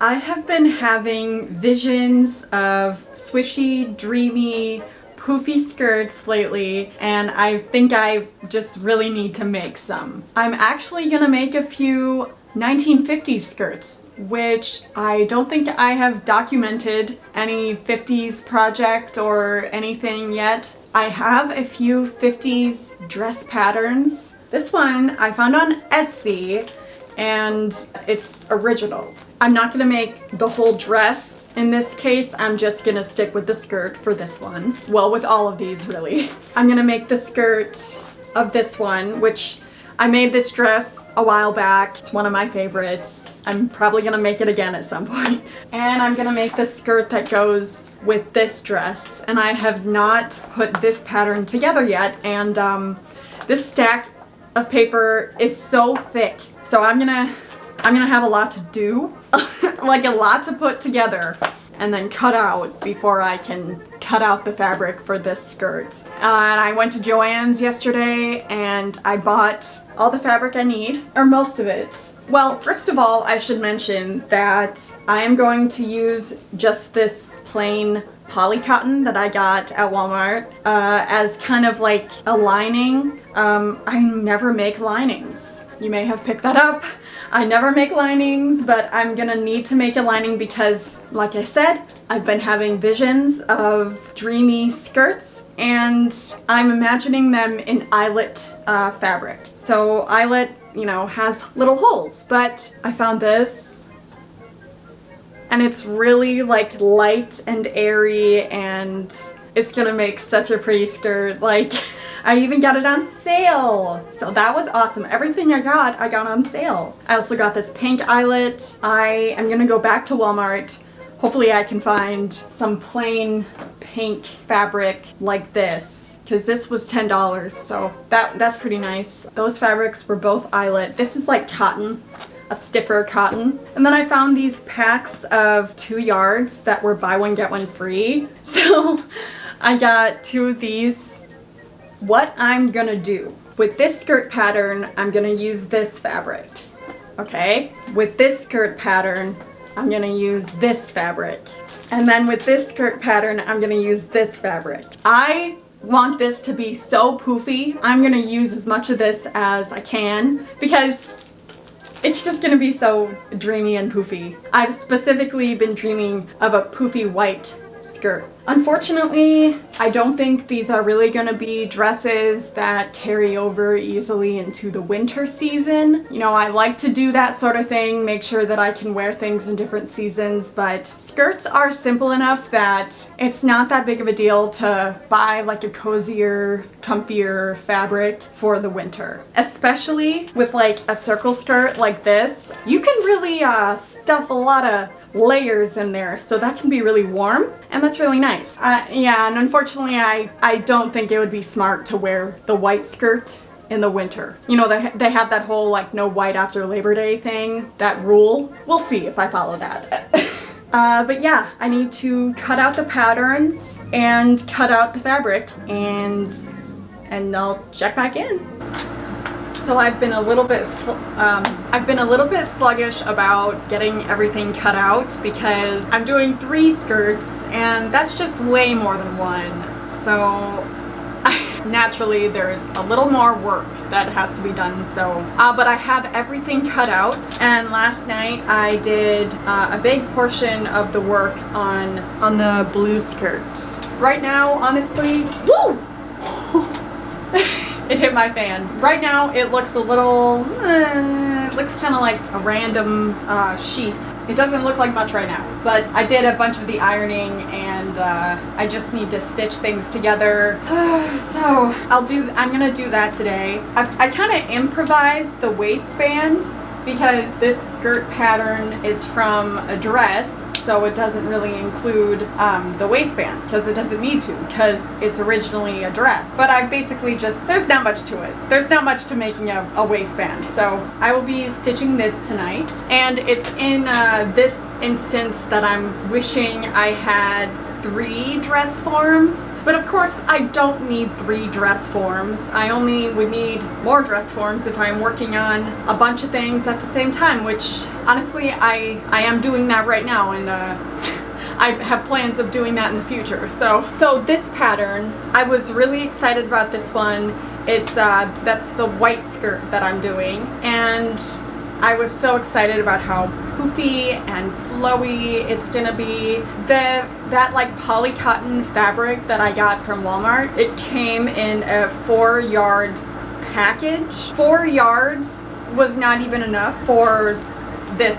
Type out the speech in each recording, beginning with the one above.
I have been having visions of swishy, dreamy, poofy skirts lately, and I think I just really need to make some. I'm actually gonna make a few 1950s skirts, which I don't think I have documented any 50s project or anything yet. I have a few 50s dress patterns. This one I found on Etsy, and it's original. I'm not gonna make the whole dress in this case. I'm just gonna stick with the skirt for this one. Well, with all of these really. I'm gonna make the skirt of this one, which I made this dress a while back. It's one of my favorites. I'm probably gonna make it again at some point. And I'm gonna make the skirt that goes with this dress. And I have not put this pattern together yet, and this stack of paper is so thick, so I'm gonna have a lot to do, like a lot to put together and then cut out before I can cut out the fabric for this skirt. And I went to Joann's yesterday and I bought all the fabric I need, or most of it. Well, first of all, I should mention that I am going to use just this plain poly cotton that I got at Walmart as kind of like a lining. I never make linings. You may have picked that up. I never make linings, but I'm gonna need to make a lining because, like I said, I've been having visions of dreamy skirts and I'm imagining them in eyelet fabric. So eyelet, you know, has little holes, but I found this and it's really like light and airy, and it's gonna make such a pretty skirt. Like, I even got it on sale, so that was awesome. Everything I got on sale. I also got this pink eyelet. I am gonna go back to Walmart. Hopefully I can find some plain pink fabric like this, because this was $10, so that's pretty nice. Those fabrics were both eyelet. This is like cotton, a stiffer cotton. And then I found these packs of 2 yards that were buy one get one free. So I got 2 of these. What I'm gonna do with this skirt pattern, I'm gonna use this fabric, okay? With this skirt pattern, I'm gonna use this fabric. And then with this skirt pattern, I'm gonna use this fabric. I want this to be so poofy. I'm gonna use as much of this as I can because it's just gonna be so dreamy and poofy. I've specifically been dreaming of a poofy white skirt. Unfortunately, I don't think these are really gonna be dresses that carry over easily into the winter season. You know, I like to do that sort of thing, make sure that I can wear things in different seasons, but skirts are simple enough that it's not that big of a deal to buy like a cozier, comfier fabric for the winter. Especially with like a circle skirt like this, you can really stuff a lot of layers in there, so that can be really warm, and that's really nice. Yeah, and unfortunately I don't think it would be smart to wear the white skirt in the winter. You know, they have that whole like no white after Labor Day thing, that rule. We'll see if I follow that. But yeah, I need to cut out the patterns and cut out the fabric, and I'll check back in. So I've been a little bit sluggish about getting everything cut out because I'm doing 3 skirts and that's just way more than one. So naturally there's a little more work that has to be done. So, but I have everything cut out, and last night I did a big portion of the work on the blue skirt. Right now, honestly, woo! It hit my fan. Right now it looks a little, it looks kind of like a random sheath. It doesn't look like much right now, but I did a bunch of the ironing and I just need to stitch things together. So I'm gonna do that today. I kind of improvised the waistband because this skirt pattern is from a dress, so it doesn't really include the waistband because it doesn't need to, because it's originally a dress. But I basically just, there's not much to it. There's not much to making a waistband. So I will be stitching this tonight, and it's in this instance that I'm wishing I had 3 dress forms, but of course I don't need 3 dress forms. I only would need more dress forms if I'm working on a bunch of things at the same time, which honestly I am doing that right now, and I have plans of doing that in the future. So this pattern, I was really excited about this one. It's that's the white skirt that I'm doing, and I was so excited about how poofy and flowy it's gonna be. That like poly cotton fabric that I got from Walmart, it came in a 4-yard package. 4 yards was not even enough for this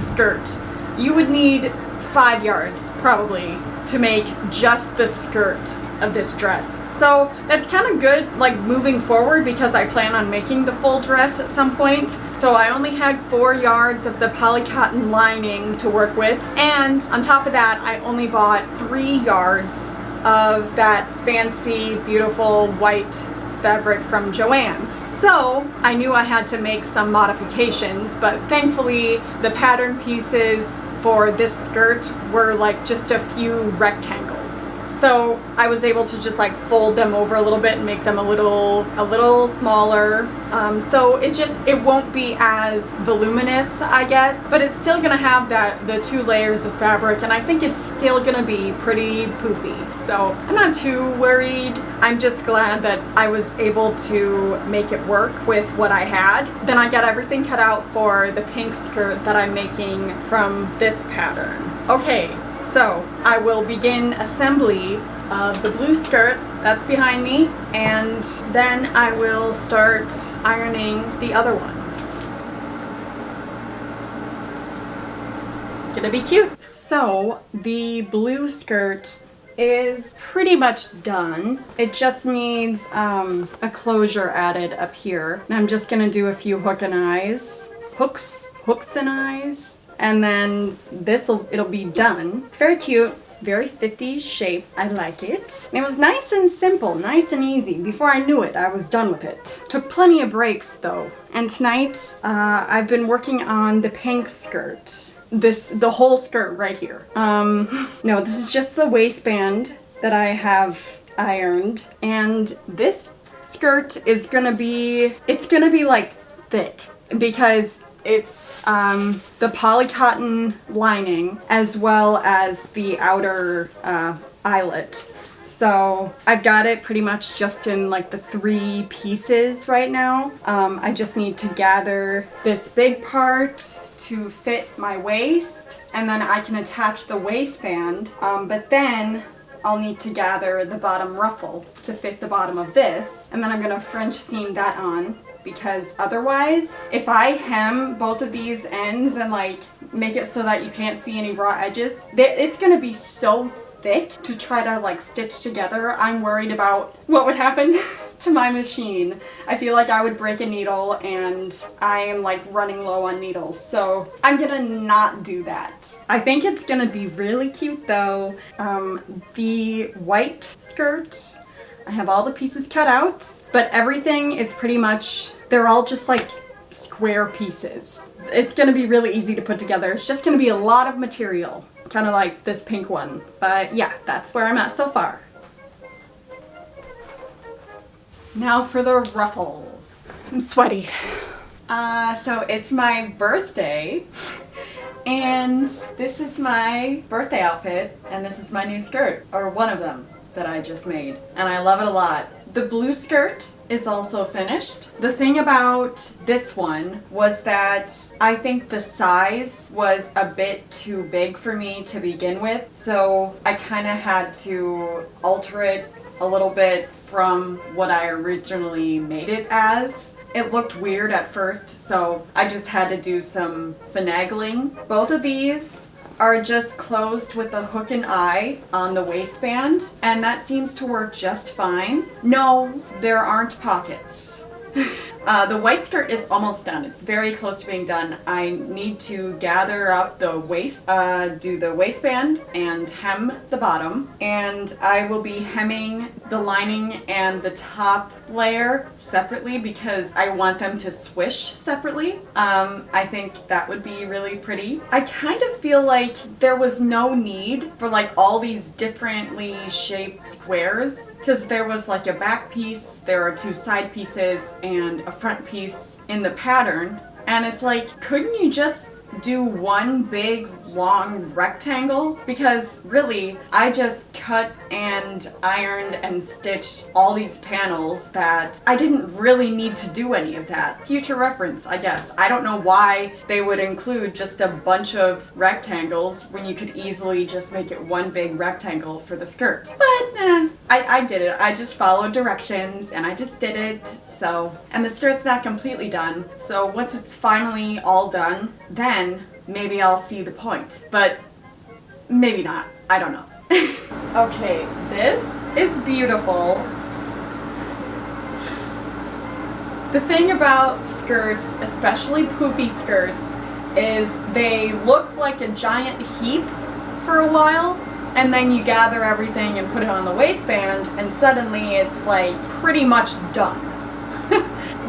skirt. You would need 5 yards probably to make just the skirt of this dress. So that's kind of good, like moving forward, because I plan on making the full dress at some point. So I only had 4 yards of the poly cotton lining to work with, and on top of that I only bought 3 yards of that fancy beautiful white fabric from Joann's. So I knew I had to make some modifications, but thankfully the pattern pieces for this skirt were like just a few rectangles. So I was able to just like fold them over a little bit and make them a little smaller. So it won't be as voluminous, I guess, but it's still gonna have the 2 layers of fabric, and I think it's still gonna be pretty poofy. So I'm not too worried. I'm just glad that I was able to make it work with what I had. Then I got everything cut out for the pink skirt that I'm making from this pattern. Okay. So I will begin assembly of the blue skirt that's behind me, and then I will start ironing the other ones. Gonna be cute. So the blue skirt is pretty much done. It just needs a closure added up here. And I'm just gonna do a few hooks and eyes. And then it'll be done. It's very cute, very 50s shape. I like it. And it was nice and simple, nice and easy. Before I knew it, I was done with it. Took plenty of breaks though. And tonight, I've been working on the pink skirt. The whole skirt right here. No, this is just the waistband that I have ironed. And this skirt is gonna be like thick, because it's the poly cotton lining as well as the outer eyelet. So I've got it pretty much just in like the 3 pieces right now. I just need to gather this big part to fit my waist, and then I can attach the waistband, but then I'll need to gather the bottom ruffle to fit the bottom of this, and then I'm gonna French seam that on, because otherwise, if I hem both of these ends and like make it so that you can't see any raw edges, it's gonna be so thick to try to like stitch together. I'm worried about what would happen to my machine. I feel like I would break a needle, and I am like running low on needles, so I'm gonna not do that. I think it's gonna be really cute though. The white skirt, I have all the pieces cut out, but everything is pretty much, they're all just like square pieces. It's gonna be really easy to put together. It's just gonna be a lot of material, kind of like this pink one. But yeah, that's where I'm at so far. Now for the ruffle. I'm sweaty. So it's my birthday, and this is my birthday outfit, and this is my new skirt, or one of them that I just made, and I love it a lot. The blue skirt is also finished. The thing about this one was that I think the size was a bit too big for me to begin with, so I kind of had to alter it a little bit from what I originally made it as. It looked weird at first, so I just had to do some finagling. Both of these are just closed with a hook and eye on the waistband, and that seems to work just fine. No, there aren't pockets. The white skirt is almost done. It's very close to being done. I need to gather up the waist, do the waistband and hem the bottom. And I will be hemming the lining and the top layer separately because I want them to swish separately. I think that would be really pretty. I kind of feel like there was no need for like all these differently shaped squares because there was like a back piece, there are two side pieces, and a front piece in the pattern. And it's like, couldn't you just do one big long rectangle? Because really, I just cut and ironed and stitched all these panels that I didn't really need to do any of that. Future reference, I guess. I don't know why they would include just a bunch of rectangles when you could easily just make it one big rectangle for the skirt. But I did it. I just followed directions and I just did it. So, and the skirt's not completely done. So once it's finally all done, then maybe I'll see the point. But maybe not. I don't know. Okay, this is beautiful. The thing about skirts, especially poofy skirts, is they look like a giant heap for a while, and then you gather everything and put it on the waistband, and suddenly it's like pretty much done.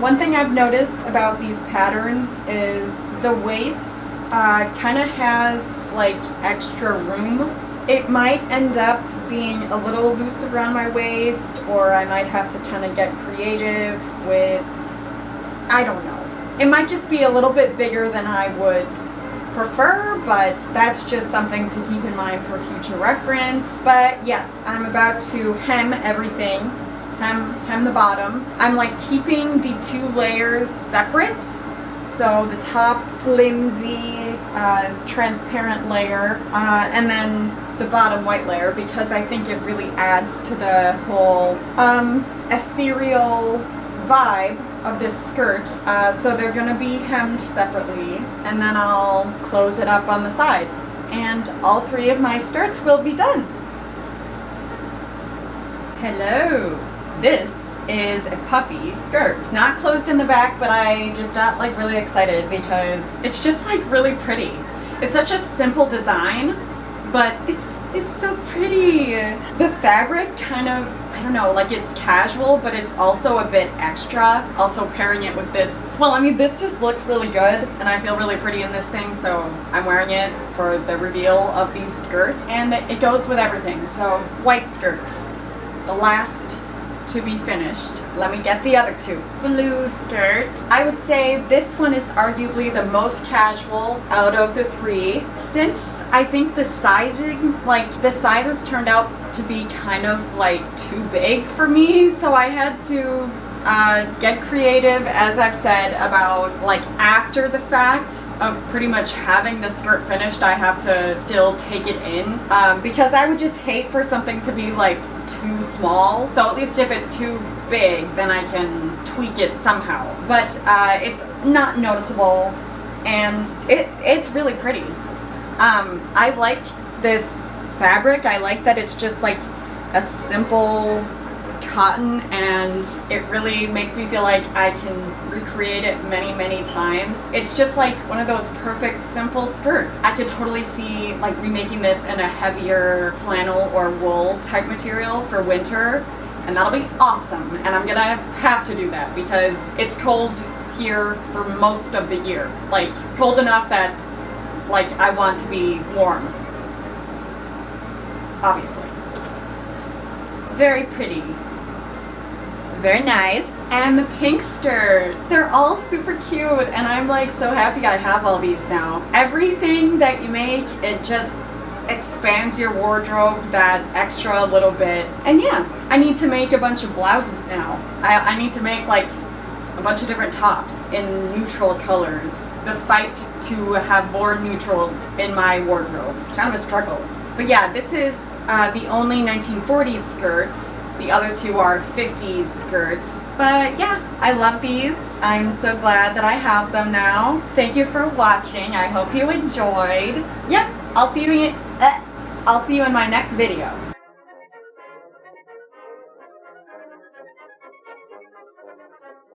One thing I've noticed about these patterns is the waist kind of has like extra room. It might end up being a little loose around my waist, or I might have to kind of get creative with, I don't know. It might just be a little bit bigger than I would prefer, but that's just something to keep in mind for future reference. But yes, I'm about to hem everything. Hem the bottom. I'm like keeping the two layers separate. So the top flimsy transparent layer and then the bottom white layer, because I think it really adds to the whole ethereal vibe of this skirt. So they're gonna be hemmed separately, and then I'll close it up on the side. And all three of my skirts will be done. Hello! This is a puffy skirt. It's not closed in the back, but I just got like really excited because it's just like really pretty. It's such a simple design, but it's so pretty. The fabric kind of, I don't know, like it's casual, but it's also a bit extra. Also pairing it with this, well, I mean, this just looks really good and I feel really pretty in this thing, so I'm wearing it for the reveal of these skirts. And it goes with everything. So white skirt, the last to be finished. Let me get the other two. Blue skirt. I would say this one is arguably the most casual out of the three. Since I think the sizing, like the sizes turned out to be kind of like too big for me, so I had to get creative, as I've said, about like after the fact of pretty much having the skirt finished, I have to still take it in because I would just hate for something to be like too small. So at least if it's too big, then I can tweak it somehow. But it's not noticeable, and it's really pretty. I like this fabric. I like that it's just like a simple cotton, and it really makes me feel like I can recreate it many times. It's just like one of those perfect simple skirts. I could totally see like remaking this in a heavier flannel or wool type material for winter, and that'll be awesome. And I'm gonna have to do that because it's cold here for most of the year, like cold enough that like I want to be warm, obviously. Very pretty. Very nice. And the pink skirt. They're all super cute, and I'm like so happy I have all these now. Everything that you make, it just expands your wardrobe that extra little bit. And yeah, I need to make a bunch of blouses now. I need to make like a bunch of different tops in neutral colors. The fight to have more neutrals in my wardrobe. It's kind of a struggle. But yeah, this is the only 1940s skirt. The other two are 50s skirts. But yeah, I love these. I'm so glad that I have them now. Thank you for watching. I hope you enjoyed. Yeah, I'll see you in my next video.